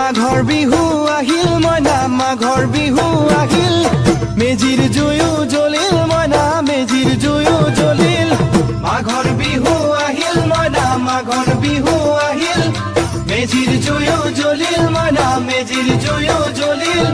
মাঘৰ বিহু আহিল মইনা মাঘৰ বিহু আহিল মেজিৰ জুয়ো জ্বলিল মইনা মেজিৰ জুয়ো জ্বলিল মাঘৰ বিহু আহিল মইনা মাঘৰ বিহু আহিল মেজিৰ জুয়ো জ্বলিল মইনা মেজিৰ জুয়ো জ্বলিল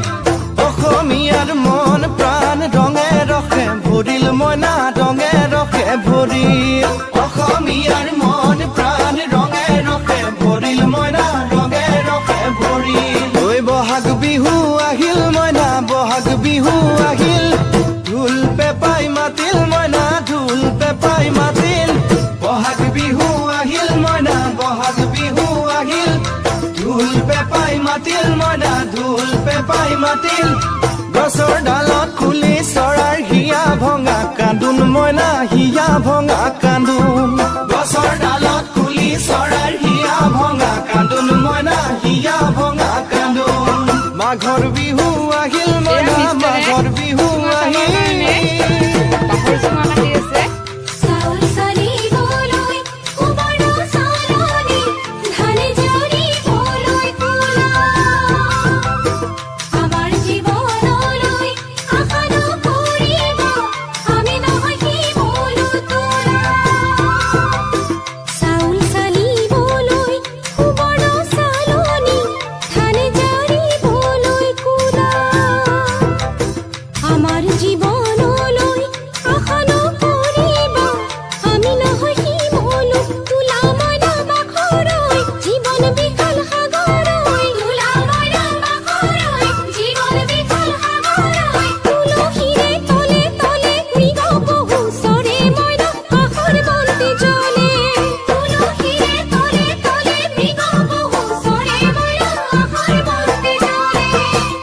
অসমীয়াৰ মন প্ৰাণ ৰঙে ৰখে ভৰিল মইনা ৰঙে ৰখে ভৰিল অসমীয়াৰ মন প্ৰাণ ৰঙে ৰখে ভৰিল মইনা ৰঙে ৰখে ভৰিল ঐ বহাগ বিহু আহিল মইনা বহাগ বিহু আহিল ঢোল পেপাই মাতিল মইনা ঢোল পেপাই মাতিল বহাগ বিহু আহিল মইনা বহাগ বিহু আহিল ঢোল পেপাই মাতিল মইনা ঢোল পেপাই মাতিল গছৰ ডালত খুলি চৰাৰ হিয়া ভঙা কান্দোন মইনা হিয়া ভঙা কান্দোন গছৰ ডালত খুলি চৰাৰ হিয়া ভঙা কান্দোন মইনা হিয়া ভঙা কান্দোন মাঘৰ বিহু আহিল মইনা মাঘৰ বিহু আহিল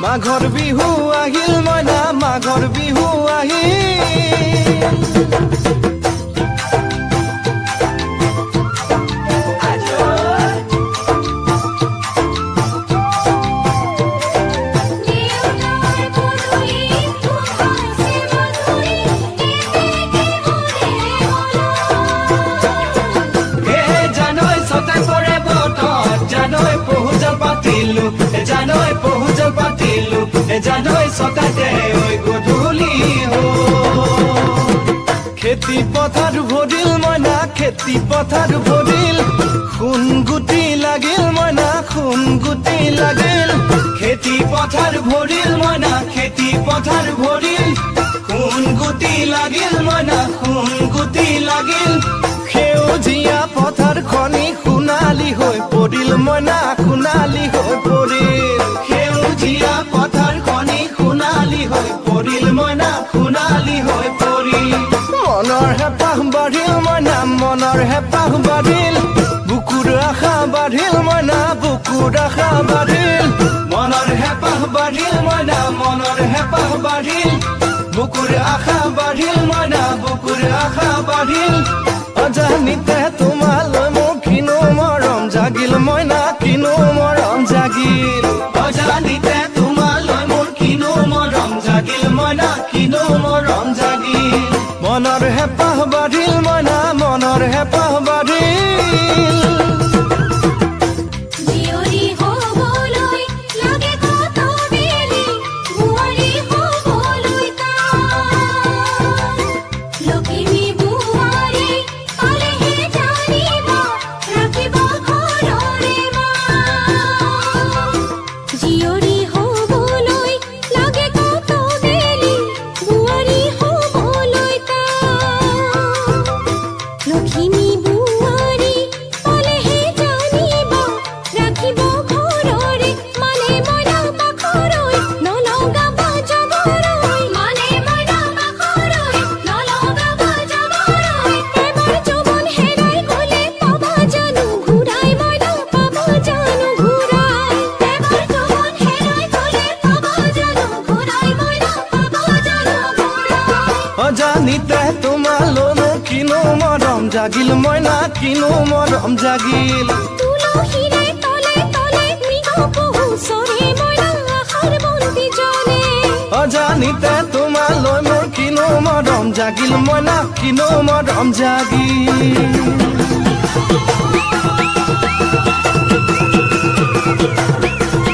মাঘৰ বিহু আহিল মইনা মাঘৰ বিহু জানৈ পহুজল পাতিলো জানৈ সকাতে ওই গধূলি খেতি পথাৰ ভৰিল মইনা খেতি পথাৰ ভৰিল খুন গুটি লাগিল মইনা খুন গুটি লাগিল খেতি পথাৰ ভৰিল মইনা খেতি পথাৰ ভৰিল খুন গুটি লাগিল মইনা খুন গুটি লাগিল সেউজীয়া পথাৰ খনি সোণালী হৈ পৰিল মইনা সোণালী হৈ পৰিল সেউজীয়া পথাৰ খনি সোণালী হৈ পৰিল মইনা সোণালী হৈ পৰিল মনৰ হেঁপাহ বাঢ়িল মইনা মনৰ হেঁপাহ বাঢ়িল বুকুৰ আশা বাঢ়িল মইনা বুকুৰ আশা বাঢ়িল মনৰ হেঁপাহ বাঢ়িল মইনা মনৰ হেঁপাহ বাঢ়িল বুকুৰ আশা বাঢ়িল মইনা বুকুৰ আশা বাঢ়িল অজানিতে তোমালৈ মোৰ কিনো মৰম জাগিল মইনা কিনো মৰম জাগিল অজানিতে তোমালৈ মোৰ কিনো মৰম জাগিল মইনা কিনো মৰম জাগিল মনৰ হেঁপাহ বাঢ়িল মইনা মনৰ হেঁপাহ বাঢ়িল অজানিতে তোমালৈ কিনো মৰম জাগিল মইনা কিনো মৰম জাগিল তুলসীৰে তলে তলে মৃগ পহু চৰে মইনা আশাৰ বন্তি জ্বলে অজানিতে তোমালৈ মোৰ কিনো মৰম জাগিল মইনা কিনো মৰম জাগিল